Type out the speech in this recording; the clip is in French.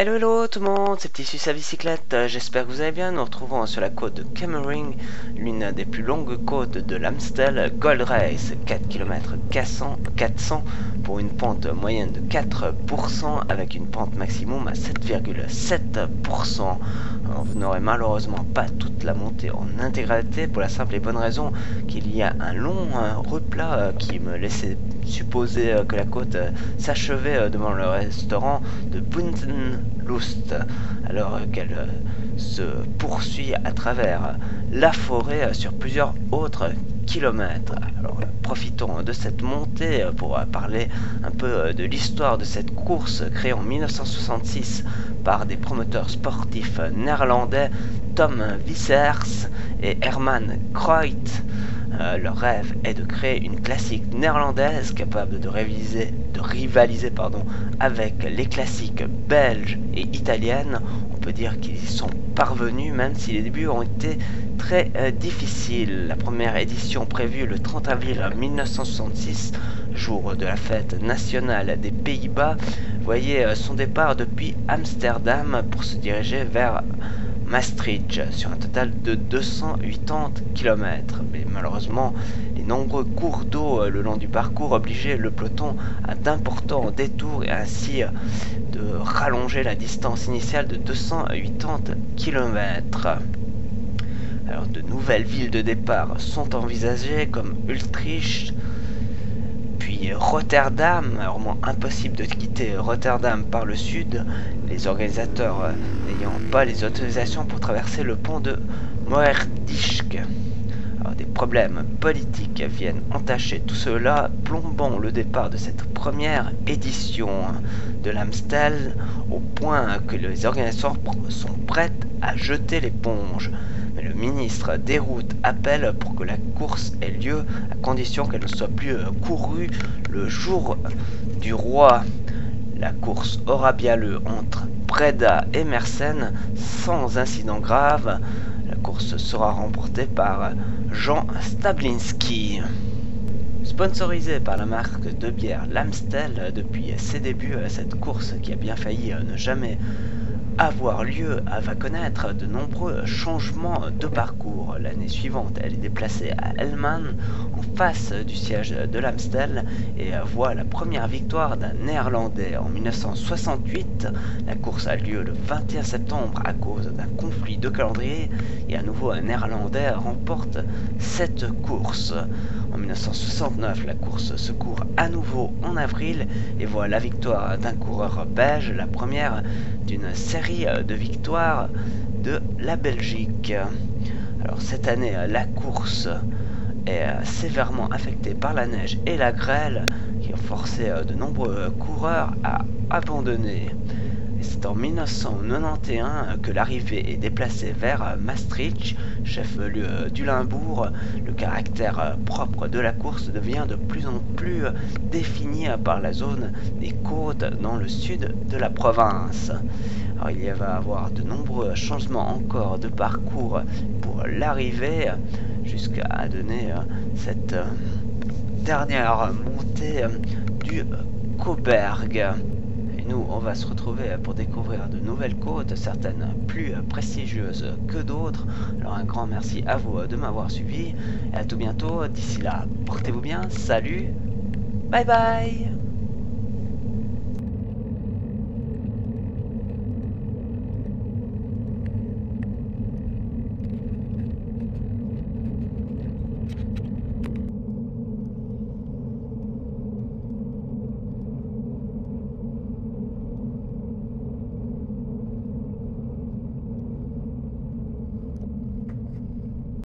Hello hello tout le monde, c'est Petit Suisse à bicyclette, j'espère que vous allez bien. Nous retrouvons sur la côte de Kemmering, l'une des plus longues côtes de l'Amstel, Gold Race, 4 km 400 pour une pente moyenne de 4% avec une pente maximum à 7,7%. Vous n'aurez malheureusement pas toute la montée en intégralité pour la simple et bonne raison qu'il y a un long replat qui me laissait supposer que la côte s'achevait devant le restaurant de Buntenlust, alors qu'elle se poursuit à travers la forêt sur plusieurs autres kilomètres. Alors profitons de cette montée pour parler un peu de l'histoire de cette course créée en 1966 par des promoteurs sportifs néerlandais Tom Wissers et Herman Kruyt. Leur rêve est de créer une classique néerlandaise capable de rivaliser avec les classiques belges et italiennes. On peut dire qu'ils y sont parvenus, même si les débuts ont été très difficiles. La première édition prévue le 30 avril 1966, jour de la fête nationale des Pays-Bas, voyait son départ depuis Amsterdam pour se diriger vers Maastricht sur un total de 280 km. Mais malheureusement, les nombreux cours d'eau le long du parcours obligeaient le peloton à d'importants détours et ainsi de rallonger la distance initiale de 280 km. Alors de nouvelles villes de départ sont envisagées comme Utrecht, puis Rotterdam. Alors impossible de quitter Rotterdam par le sud, les organisateurs n'ayant pas les autorisations pour traverser le pont de Moerdijk. Alors, des problèmes politiques viennent entacher tout cela, plombant le départ de cette première édition de l'Amstel au point que les organisateurs sont prêts à jeter l'éponge. Mais le ministre des Routes appelle pour que la course ait lieu à condition qu'elle ne soit plus courue le jour du roi. La course aura bien lieu entre Breda et Mersenne sans incident grave. La course sera remportée par Jean Stablinski. Sponsorisée par la marque de bière l'Amstel depuis ses débuts, cette course qui a bien failli ne jamais avoir lieu va connaître de nombreux changements de parcours. L'année suivante, elle est déplacée à Helmand, en face du siège de l'Amstel, et voit la première victoire d'un Néerlandais. En 1968, la course a lieu le 21 septembre à cause d'un conflit de calendrier, et à nouveau un Néerlandais remporte cette course. En 1969, la course se court à nouveau en avril et voit la victoire d'un coureur belge, la première d'une série de victoires de la Belgique. Alors cette année, la course est sévèrement affectée par la neige et la grêle qui ont forcé de nombreux coureurs à abandonner. C'est en 1991 que l'arrivée est déplacée vers Maastricht, chef-lieu du Limbourg. Le caractère propre de la course devient de plus en plus défini par la zone des côtes dans le sud de la province. Alors, il y va avoir de nombreux changements encore de parcours pour l'arrivée jusqu'à donner cette dernière montée du Cauberg. Nous, on va se retrouver pour découvrir de nouvelles côtes, certaines plus prestigieuses que d'autres. Alors un grand merci à vous de m'avoir suivi et à tout bientôt. D'ici là, portez-vous bien, salut, bye bye.